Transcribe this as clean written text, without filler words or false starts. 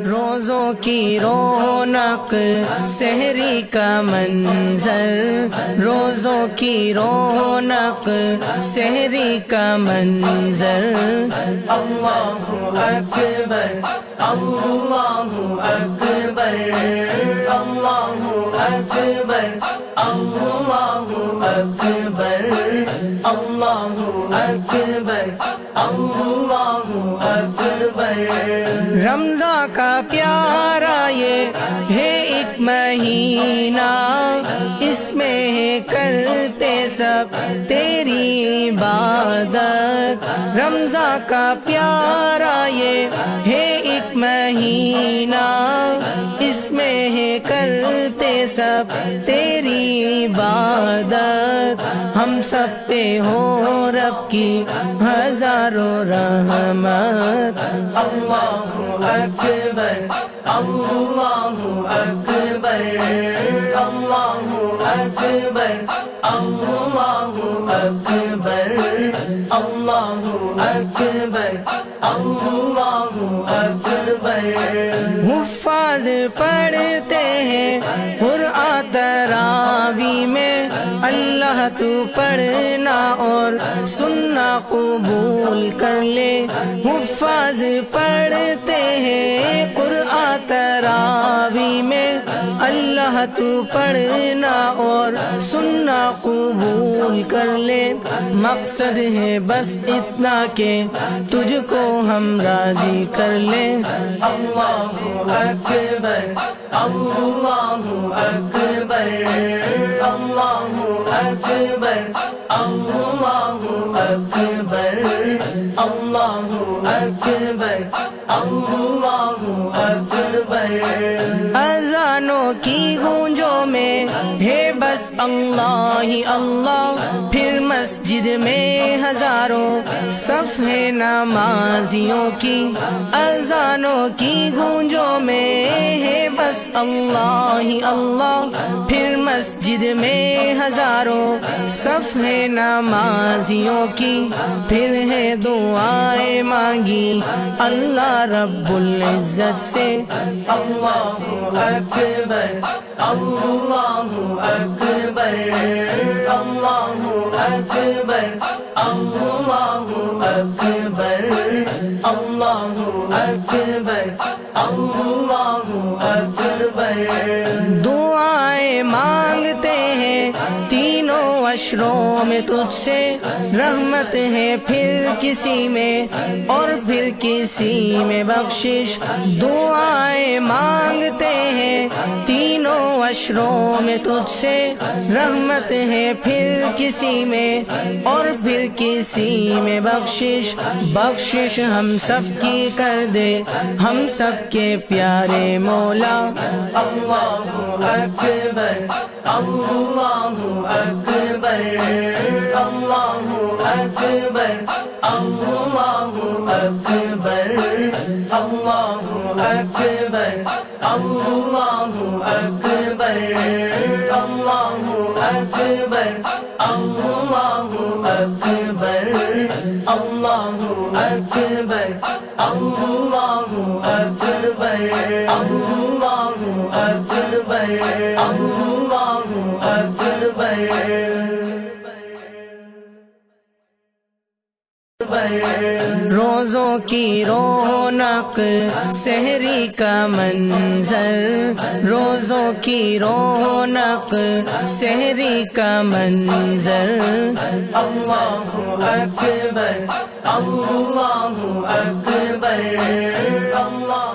روزوں کی رونق سحری کا منظر، روزوں کی رونق سحری کا منظر۔ اللہ اکبر اللہ اکبر اللہ اکبر اللہ اکبر اللہ اکبر اللہ اکبر۔ رمضان کا پیارا یہ ہے ایک مہینہ، اس میں کرتے سب تیری عبادت۔ رمضان کا پیارا یہ ہے ایک مہینہ، اس میں کرتے سب تیری عبادت۔ ہم سب پہ ہو رب کی ہزاروں رحمت۔ اللہ اکبر اللہ اکبر اللہ اکبر اللہ اکبر اللہ اکبر اللہ اکبر۔ حفاظ پڑھتے ہیں قرآن تراویح میں، اللہ تو پڑھنا اور سننا قبول کر لے۔ حفاظ پڑھتے ہیں قرآن تراویح میں، اللہ تو پڑھنا اور سننا قبول کر لے۔ مقصد ہے بس اتنا کہ تجھ کو ہم راضی کر لیں۔ اللہ اکبر اللہ اکبر اللہ اکبر اللہ اکبر اللہ اکبر اللہ اکبر۔ اذانوں کی گونجوں میں ہے بس اللہ ہی اللہ، پھر مسجد میں ہزاروں صف ہے نمازیوں کی۔ اذانوں کی گونجوں میں ہے بس اللہ ہی اللہ، پھر مسجد میں ہزاروں صف ہے نمازیوں کی۔ پھر ہے دعائیں مانگی اللہ رب العزت سے۔ اللہ اکبر اللہ اکبر اللہ اکبر اللہ اکبر اللہ اکبر اللہ اکبر۔ دعائیں مانگتے ہیں تینوں عشروں میں تجھ سے، رحمت ہے پھر کسی میں اور پھر کسی میں بخشش۔ دعائیں مانگتے ہیں تینوں عشروں میں تجھ سے، رحمت ہے پھر کسی میں اور پھر کسی میں بخشش۔ بخشش ہم سب کی کر دے ہم سب کے پیارے مولا۔ اللہ اکبر اللہ اکبر اللہ اکبر اللہ اکبر اللہ اکبر اللہ اکبر اللہ اکبر اللہ اکبر اللہ اکبر اللہ اکبر اللہ اکبر اللہ اکبر۔ روزوں کی رونق سحری کا منظر، روزوں کی رونق سحری کا منظر۔ اللہ اکبر اللہ اکبر اللہ